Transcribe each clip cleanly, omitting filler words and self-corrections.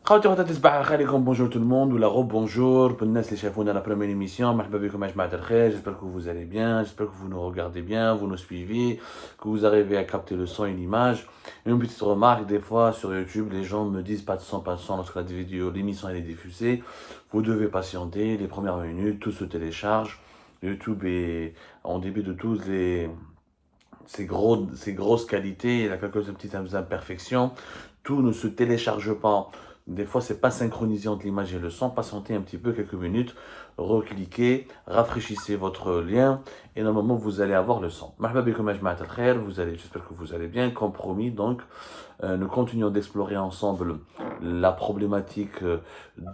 خواتي وخواتاتي صباح الخير عليكم بونجور tout le monde ولا غو بونجور بالناس اللي شافونا la première émission مرحبا بكم يا جماعة الخير. J'espère que vous allez bien, j'espère que vous nous regardez bien, vous nous suivez, que vous arrivez à capter le son et l'image. Une petite remarque, des fois sur YouTube les gens me disent pas de son lorsque la vidéo, l'émission elle est diffusée. Vous devez patienter les premières minutes, tout se télécharge. YouTube est en début de tous ces grosses qualités, il y a quelques petites imperfections. Tout ne se télécharge pas. Des fois, c'est pas synchronisé entre l'image et le son. Patientez un petit peu, quelques minutes, recliquez, rafraîchissez votre lien et normalement, vous allez avoir le son. Marhaba bikoum ya jamaat al-khair, j'espère que vous allez bien. Compromis, donc, nous continuons d'explorer ensemble la problématique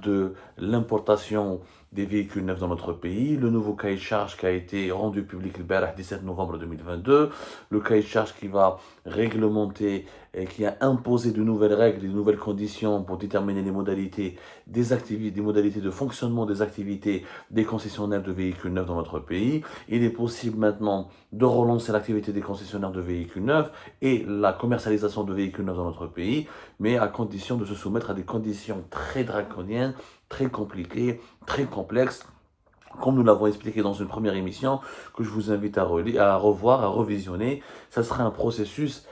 de l'importation des véhicules neufs dans notre pays, le nouveau cahier de charge qui a été rendu public le 17 novembre 2022, le cahier de charge qui va réglementer et qui a imposé de nouvelles règles, de nouvelles conditions pour déterminer les modalités des activités, des modalités de fonctionnement des activités des concessionnaires de véhicules neufs dans notre pays. Il est possible maintenant de relancer l'activité des concessionnaires de véhicules neufs et la commercialisation de véhicules neufs dans notre pays, mais à condition de se soumettre à des conditions très draconiennes, très compliquées, très complexes, comme nous l'avons expliqué dans une première émission, que je vous invite à revoir, à revisionner. Ça sera un processus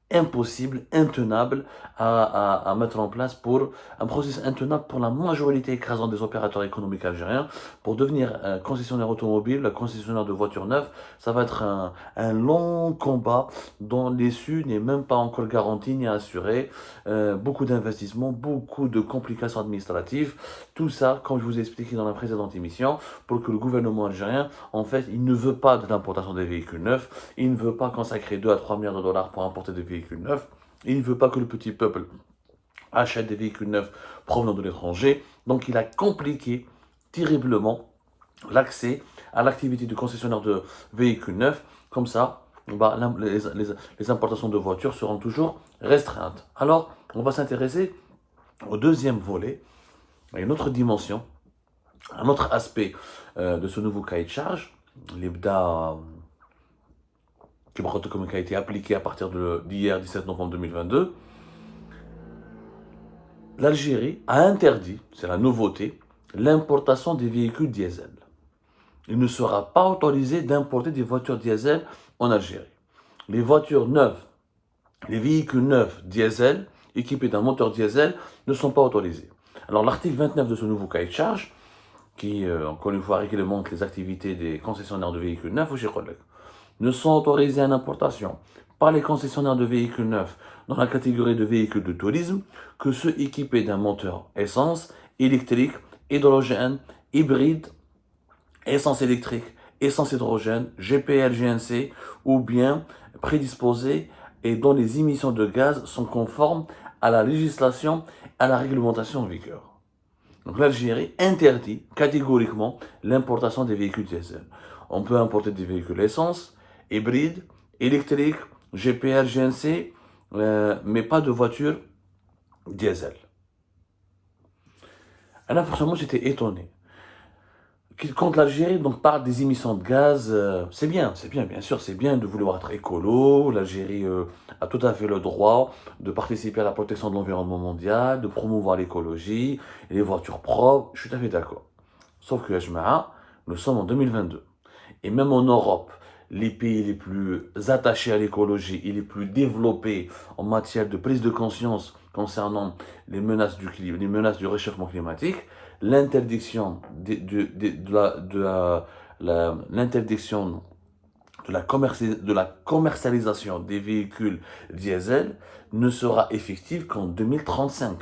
impossible, intenable à mettre en place, pour un processus intenable pour la majorité écrasante des opérateurs économiques algériens. Pour devenir un concessionnaire automobile, un concessionnaire de voitures neuves, ça va être un long combat dont l'issue n'est même pas encore garantie ni assurée. Beaucoup d'investissements, beaucoup de complications administratives, tout ça, comme je vous ai expliqué dans la précédente émission, pour que le gouvernement algérien, en fait, il ne veut pas de l'importation des véhicules neufs, il ne veut pas consacrer 2 à 3 milliards de dollars pour importer des véhicules neufs. Il ne veut pas que le petit peuple achète des véhicules neufs provenant de l'étranger. Donc il a compliqué terriblement l'accès à l'activité du concessionnaire de véhicules neufs. Comme ça, les importations de voitures seront toujours restreintes. Alors, on va s'intéresser au deuxième volet, à une autre dimension, un autre aspect de ce nouveau cahier de charge, l'IBDA qui a été appliqué à partir d'hier, 17 novembre 2022, l'Algérie a interdit, c'est la nouveauté, l'importation des véhicules diesel. Il ne sera pas autorisé d'importer des voitures diesel en Algérie. Les voitures neuves, les véhicules neufs diesel, équipés d'un moteur diesel, ne sont pas autorisés. Alors l'article 29 de ce nouveau cahier de charge, qui, encore une fois, réglemente les activités des concessionnaires de véhicules neufs, ne sont autorisés à l'importation par les concessionnaires de véhicules neufs dans la catégorie de véhicules de tourisme que ceux équipés d'un moteur essence, électrique, hydrogène, hybride, essence électrique, essence hydrogène, GPL, GNC, ou bien prédisposés et dont les émissions de gaz sont conformes à la législation et à la réglementation en vigueur. Donc l'Algérie interdit catégoriquement l'importation des véhicules diesel. On peut importer des véhicules essence, hybride, électrique, GPL, GNC, mais pas de voitures diesel. Alors forcément, j'étais étonné. Quand l'Algérie donc parle des émissions de gaz, c'est bien, bien sûr, c'est bien de vouloir être écolo. L'Algérie a tout à fait le droit de participer à la protection de l'environnement mondial, de promouvoir l'écologie et les voitures propres. Je suis tout à fait d'accord. Sauf que, ya jama'a, nous sommes en 2022. Et même en Europe, les pays les plus attachés à l'écologie et les plus développés en matière de prise de conscience concernant les menaces du réchauffement climatique, l'interdiction de la commercialisation des véhicules diesel ne sera effective qu'en 2035.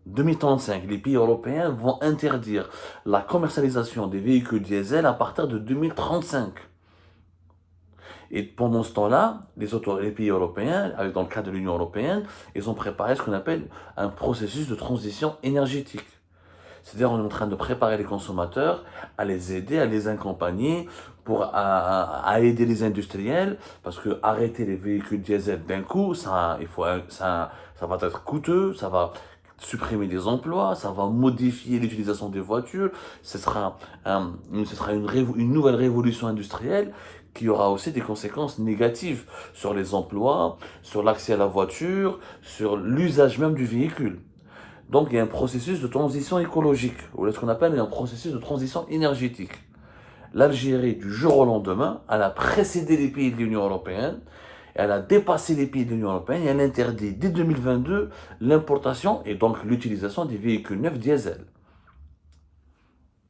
2035, les pays européens vont interdire la commercialisation des véhicules diesel à partir de 2035. Et pendant ce temps-là, les pays européens, dans le cadre de l'Union européenne, ils ont préparé ce qu'on appelle un processus de transition énergétique. C'est-à-dire, on est en train de préparer les consommateurs, à les aider, à les accompagner, à aider les industriels, parce que arrêter les véhicules diesel d'un coup, ça va être coûteux, ça va supprimer des emplois, ça va modifier l'utilisation des voitures, ce sera une nouvelle révolution industrielle qui aura aussi des conséquences négatives sur les emplois, sur l'accès à la voiture, sur l'usage même du véhicule. Donc il y a un processus de transition écologique, ou ce qu'on appelle un processus de transition énergétique. L'Algérie, du jour au lendemain, elle a précédé les pays de l'Union européenne, elle a dépassé les pays de l'Union européenne et elle interdit dès 2022 l'importation et donc l'utilisation des véhicules neufs diesel.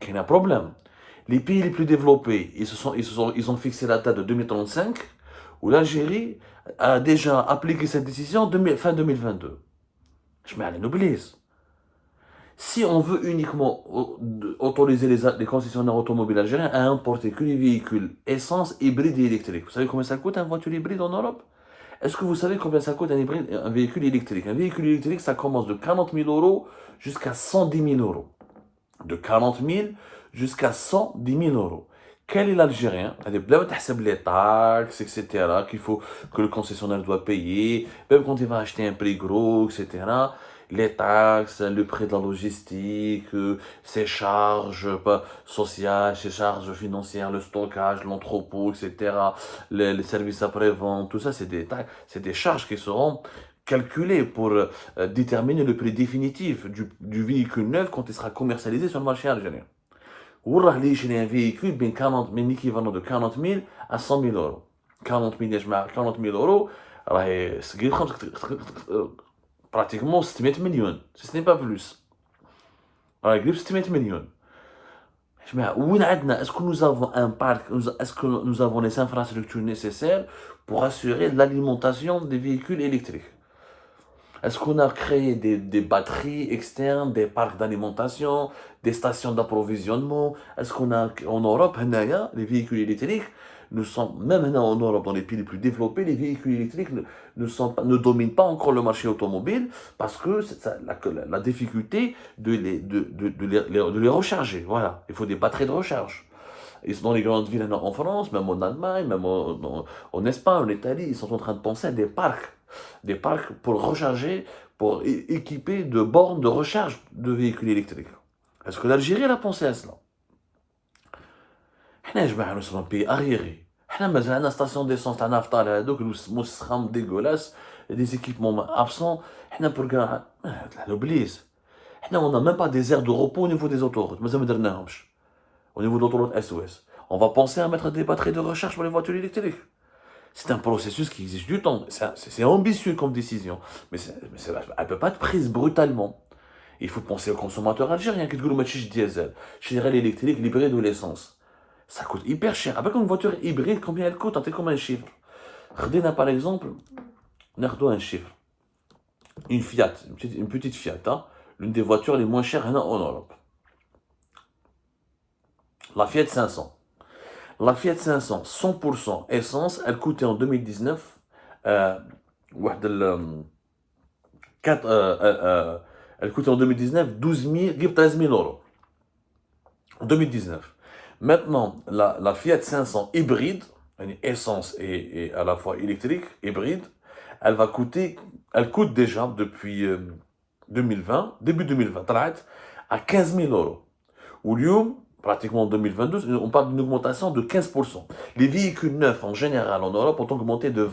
Il y a un problème. Les pays les plus développés, ils ont fixé la date de 2035, où l'Algérie a déjà appliqué cette décision fin 2022. Je mets à l'oublies. Si on veut uniquement autoriser les concessionnaires automobiles algériens à importer que les véhicules essence, hybrides et électriques, vous savez combien ça coûte une voiture hybride en Europe? Est-ce que vous savez combien ça coûte un véhicule électrique? Un véhicule électrique, ça commence de 40 000 euros jusqu'à 110 000 euros. De 40 000 jusqu'à 110 000 euros. Quel est l'Algérien? Les taxes, etc., qu'il faut que le concessionnaire doit payer, même quand il va acheter un prix gros, etc. Les taxes, le prix de la logistique, ses charges sociales, ses charges financières, le stockage, l'entrepôt, etc., les services après-vente, tout ça, c'est des charges qui seront calculées pour déterminer le prix définitif du véhicule neuf quand il sera commercialisé sur le marché algérien. وراح لي يشري un véhicule من l'équivalent de 40 000 à 100 000 euros. 40 000 يا جماعة 40 000 euros راهي pratiquement 600 millions, si ce n'est pas plus. راهي قريب 600 millions. يا جماعة وين عندنا est-ce que nous avons un parc, est-ce que nous avons les infrastructures nécessaires pour assurer l'alimentation des véhicules électriques? Est-ce qu'on a créé des batteries externes, des parcs d'alimentation, des stations d'approvisionnement? Est-ce qu'on a, en Europe, les véhicules électriques, même en Europe, dans les pays les plus développés, les véhicules électriques ne dominent pas encore le marché automobile parce que la difficulté de les recharger. Voilà, il faut des batteries de recharge. Et dans les grandes villes en France, même en Allemagne, même en Espagne, en Italie, ils sont en train de penser à des parcs pour recharger, pour équiper de bornes de recharge de véhicules électriques. Est-ce que l'Algérie a pensé à cela? Nous sommes un pays arriéré. Nous avons une station d'essence à nafta, nous sommes dégueulasses, des équipements absents. On n'a même pas des aires de repos au niveau des autoroutes. Au niveau de l'autoroute SOS. On va penser à mettre des batteries de recharge pour les voitures électriques. C'est un processus qui exige du temps. C'est ambitieux comme décision. Mais elle ne peut pas être prise brutalement. Il faut penser aux consommateurs algériens qui disent diesel, l'électrique, l'hybride ou l'essence. Ça coûte hyper cher. Avec une voiture hybride, combien elle coûte? Comme un chiffre. Regardez par exemple, un chiffre. Une Fiat, une petite Fiat, l'une des voitures les moins chères en Europe. La Fiat 500. La Fiat 500, 100% essence, elle coûtait en 2019 elle coûtait en 2019 13 000 euros. En 2019. Maintenant, la Fiat 500 hybride, essence et à la fois électrique, hybride, elle coûte déjà depuis 2020, début 2020, à 15 000 euros. Au lieu, pratiquement en 2022, on parle d'une augmentation de 15%. Les véhicules neufs en général en Europe ont augmenté de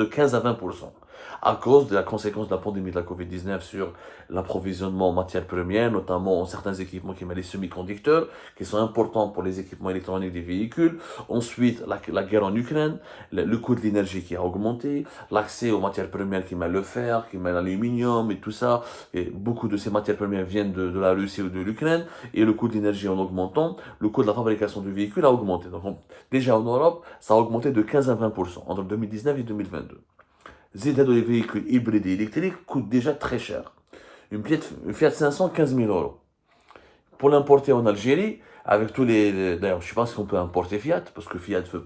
15 à 20%. À cause de la conséquence de la pandémie de la Covid-19 sur l'approvisionnement en matières premières, notamment en certains équipements qui mettent les semi-conducteurs, qui sont importants pour les équipements électroniques des véhicules. Ensuite, la guerre en Ukraine, le coût de l'énergie qui a augmenté, l'accès aux matières premières qui met le fer, qui met l'aluminium et tout ça. Et beaucoup de ces matières premières viennent de la Russie ou de l'Ukraine. Et le coût de l'énergie en augmentant, le coût de la fabrication du véhicule a augmenté. Donc, déjà en Europe, ça a augmenté de 15 à 20% entre 2019 et 2022. Les véhicules hybrides et électriques coûtent déjà très cher. Une Fiat 500, 15 000 euros. Pour l'importer en Algérie, avec tous d'ailleurs, je pense qu'on peut importer Fiat, parce que Fiat veut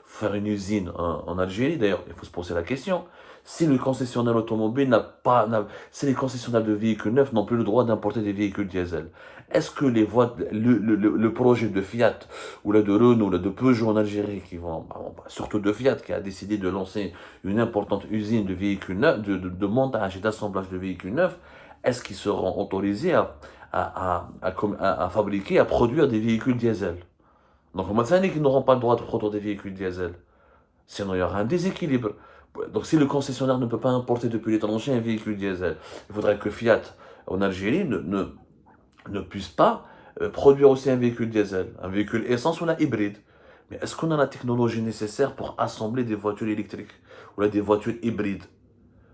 faire une usine en Algérie. D'ailleurs, il faut se poser la question. Si le concessionnaire automobile si les concessionnaires de véhicules neufs n'ont plus le droit d'importer des véhicules diesel, est-ce que le projet de Fiat, ou de Renault, ou de Peugeot en Algérie, surtout de Fiat, qui a décidé de lancer une importante usine de véhicules neufs, de montage et d'assemblage de véhicules neufs, est-ce qu'ils seront autorisés à fabriquer, à produire des véhicules diesel? Donc, on m'a dit qu'ils n'auront pas le droit de produire des véhicules diesel. Sinon, il y aura un déséquilibre. Donc si le concessionnaire ne peut pas importer depuis l'étranger un véhicule diesel, il faudrait que Fiat en Algérie ne puisse pas produire aussi un véhicule diesel, un véhicule essence ou un hybride. Mais est-ce qu'on a la technologie nécessaire pour assembler des voitures électriques ou là, des voitures hybrides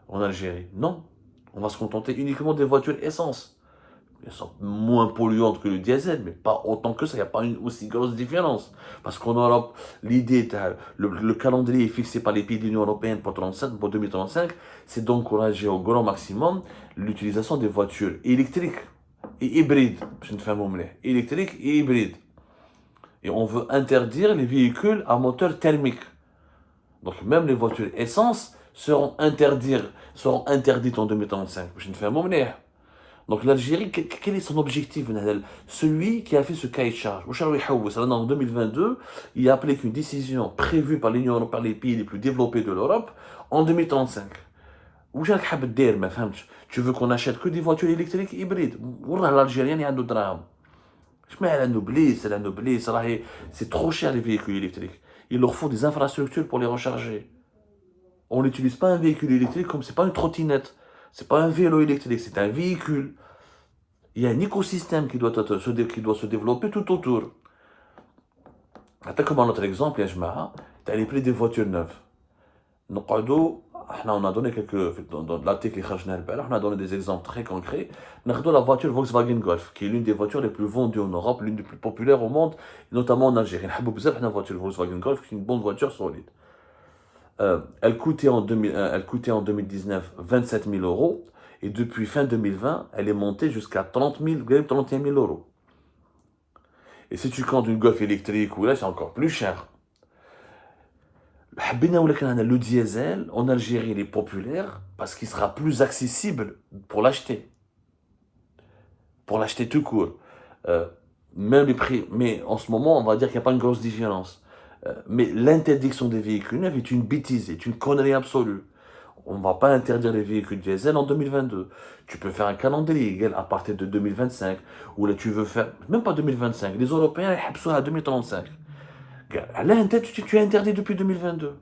en Algérie? Non. On va se contenter uniquement des voitures essence. Elles sont moins polluantes que le diesel, mais pas autant que ça. Il n'y a pas une aussi grosse différence. Parce qu'en Europe, l'idée, le calendrier est fixé par les pays de l'Union européenne pour 2035, c'est d'encourager au grand maximum l'utilisation des voitures électriques et hybrides. Je ne fais pas électriques et hybrides. Et on veut interdire les véhicules à moteur thermique. Donc même les voitures essence seront interdites en 2035. Je ne fais pas. Donc l'Algérie, quel est son objectif? Celui qui a fait ce cahier de charge. En 2022, il a appelé qu'une décision prévue par l'Union européenne, par les pays les plus développés de l'Europe, en 2035. Tu veux qu'on achète que des voitures électriques hybrides? L'Algérien, il y a d'autres drames. C'est trop cher les véhicules électriques. Il leur faut des infrastructures pour les recharger. On n'utilise pas un véhicule électrique comme c'est pas une trottinette. C'est pas un vélo électrique, c'est un véhicule. Il y a un écosystème qui doit se développer tout autour. Comme un autre exemple, il y a les prix des voitures neuves. On a donné dans l'article on a donné des exemples très concrets. On a la voiture Volkswagen Golf, qui est l'une des voitures les plus vendues en Europe, l'une des plus populaires au monde, notamment en Algérie. La voiture Volkswagen Golf, qui est une bonne voiture solide. Elle coûtait en 2019 27 000 euros et depuis fin 2020, elle est montée jusqu'à 31 000 euros. Et si tu comptes une Golf électrique, là, c'est encore plus cher. Le diesel en Algérie il est populaire parce qu'il sera plus accessible pour l'acheter. Pour l'acheter tout court. Même les prix, mais en ce moment, on va dire qu'il n'y a pas une grosse différence. Mais l'interdiction des véhicules neufs est une bêtise, est une connerie absolue. On ne va pas interdire les véhicules diesel en 2022. Tu peux faire un calendrier à partir de 2025. Ou là, tu veux faire, même pas 2025. Les Européens, ils sont à 2035. Là, tu es interdit depuis 2022.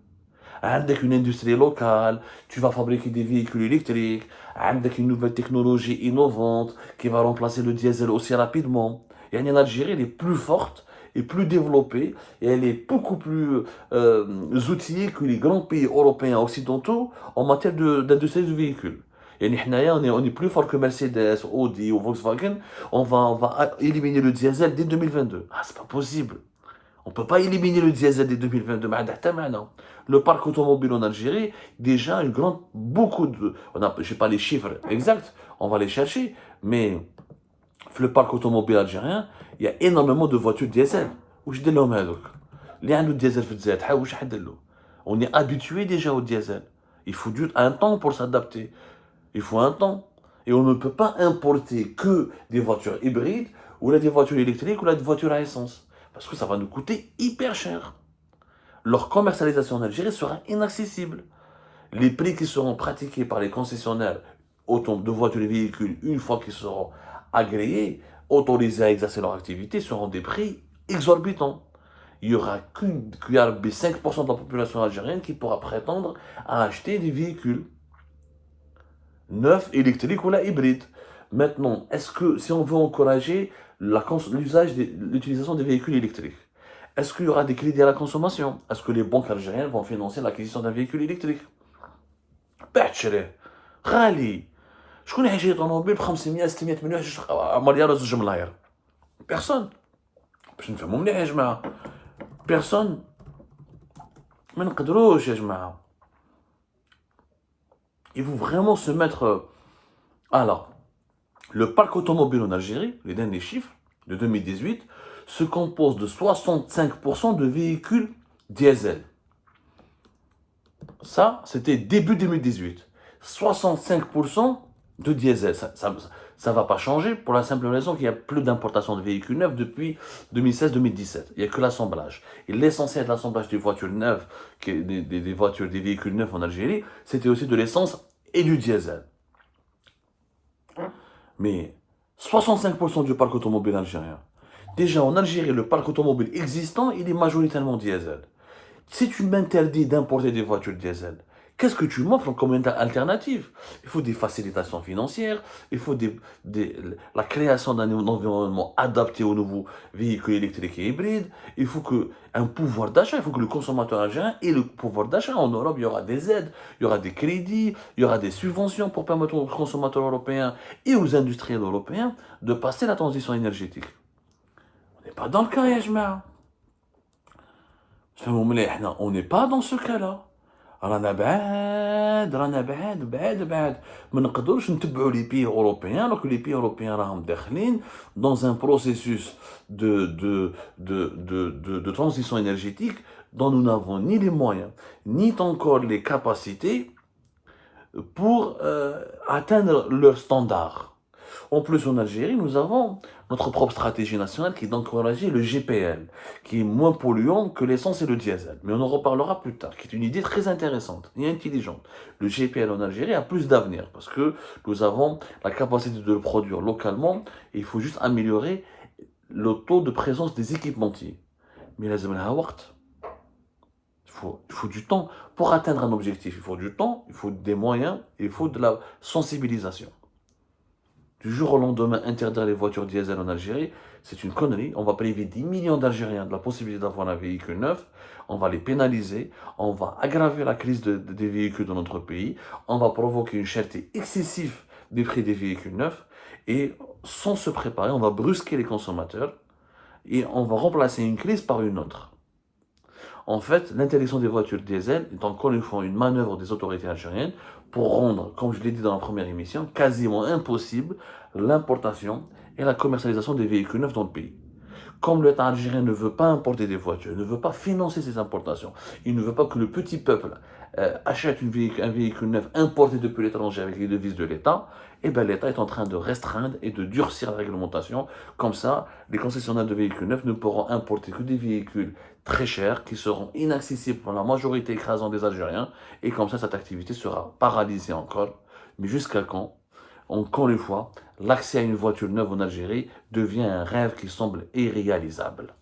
Avec une industrie locale, tu vas fabriquer des véhicules électriques, avec une nouvelle technologie innovante qui va remplacer le diesel aussi rapidement. Et en Algérie, elle est plus forte et plus développée et elle est beaucoup plus outillée que les grands pays européens occidentaux en matière d'industrie de véhicules. Et on est plus fort que Mercedes, Audi ou Volkswagen. On va éliminer le diesel dès 2022. Ah, c'est pas possible. On ne peut pas éliminer le diesel dès 2022. Le parc automobile en Algérie, déjà, beaucoup de. Je n'ai pas les chiffres exacts, on va les chercher, mais le parc automobile algérien, il y a énormément de voitures diesel. On est habitué déjà au diesel. Il faut un temps pour s'adapter. Il faut un temps. Et on ne peut pas importer que des voitures hybrides, ou là des voitures électriques, ou là des voitures à essence. Parce que ça va nous coûter hyper cher. Leur commercialisation en Algérie sera inaccessible. Les prix qui seront pratiqués par les concessionnaires de voitures et véhicules, une fois qu'ils seront agréés, autorisés à exercer leur activité, seront des prix exorbitants. Il n'y aura qu'une 5% de la population algérienne qui pourra prétendre à acheter des véhicules neufs, électriques ou la hybrides. Maintenant, est-ce que si on veut encourager l'utilisation des véhicules électriques, est-ce qu'il y aura des crédits à la consommation? Est-ce que les banques algériennes vont financer l'acquisition d'un véhicule électrique? غالي. شكون يعيش طوموبيل ب 500 600 مليون مليار وزوج ملاير؟ بيرسون. باش نفهموا مليح يا جماعه. بيرسون. ما نقدروش يا جماعه. Il faut vraiment se mettre. Alors, le parc automobile en Algérie, les derniers chiffres de 2018, se compose de 65% de véhicules diesel. Ça, c'était début 2018. 65% de diesel. Ça ne va pas changer pour la simple raison qu'il y a plus d'importation de véhicules neufs depuis 2016-2017. Il n'y a que l'assemblage. Et l'essentiel de l'assemblage des voitures neuves, des véhicules neufs en Algérie, c'était aussi de l'essence et du diesel. Mais 65% du parc automobile algérien. Déjà en Algérie, le parc automobile existant, il est majoritairement diesel. Si tu m'interdis d'importer des voitures diesel, Qu'est-ce que tu m'offres comme alternative? Il faut des facilitations financières, il faut la création d'un environnement adapté aux nouveaux véhicules électriques et hybrides, il faut un pouvoir d'achat, il faut que le consommateur algérien ait le pouvoir d'achat. En Europe, il y aura des aides, il y aura des crédits, il y aura des subventions pour permettre aux consommateurs européens et aux industriels européens de passer la transition énergétique. On n'est pas dans le cas, ya jma'a. On n'est pas dans ce cas-là. رانا بعاد ما نقدروش نتبعوا les pays européens alors que les pays européens راهم داخلين dans un processus de transition énergétique dont nous n'avons ni les moyens ni encore les capacités pour atteindre leurs standards. En plus, en Algérie, nous avons notre propre stratégie nationale qui est d'encourager le GPL, qui est moins polluant que l'essence et le diesel. Mais on en reparlera plus tard, qui est une idée très intéressante et intelligente. Le GPL en Algérie a plus d'avenir parce que nous avons la capacité de le produire localement et il faut juste améliorer le taux de présence des équipementiers. Mais il faut du temps pour atteindre un objectif. Il faut du temps, il faut des moyens, il faut de la sensibilisation. Du jour au lendemain, interdire les voitures diesel en Algérie, c'est une connerie. On va priver 10 millions d'Algériens de la possibilité d'avoir un véhicule neuf. On va les pénaliser. On va aggraver la crise des véhicules dans notre pays. On va provoquer une cherté excessive des prix des véhicules neufs. Et sans se préparer, on va brusquer les consommateurs. Et on va remplacer une crise par une autre. En fait, l'interdiction des voitures diesel est encore une fois une manœuvre des autorités algériennes pour rendre, comme je l'ai dit dans la première émission, quasiment impossible l'importation et la commercialisation des véhicules neufs dans le pays. Comme l'État algérien ne veut pas importer des voitures, ne veut pas financer ces importations, il ne veut pas que le petit peuple achète un véhicule neuf importé depuis l'étranger avec les devises de l'État, et bien l'État est en train de restreindre et de durcir la réglementation. Comme ça, les concessionnaires de véhicules neufs ne pourront importer que des véhicules très chers qui seront inaccessibles pour la majorité écrasante des Algériens, et comme ça, cette activité sera paralysée encore. Mais jusqu'à quand? Encore une fois, l'accès à une voiture neuve en Algérie devient un rêve qui semble irréalisable.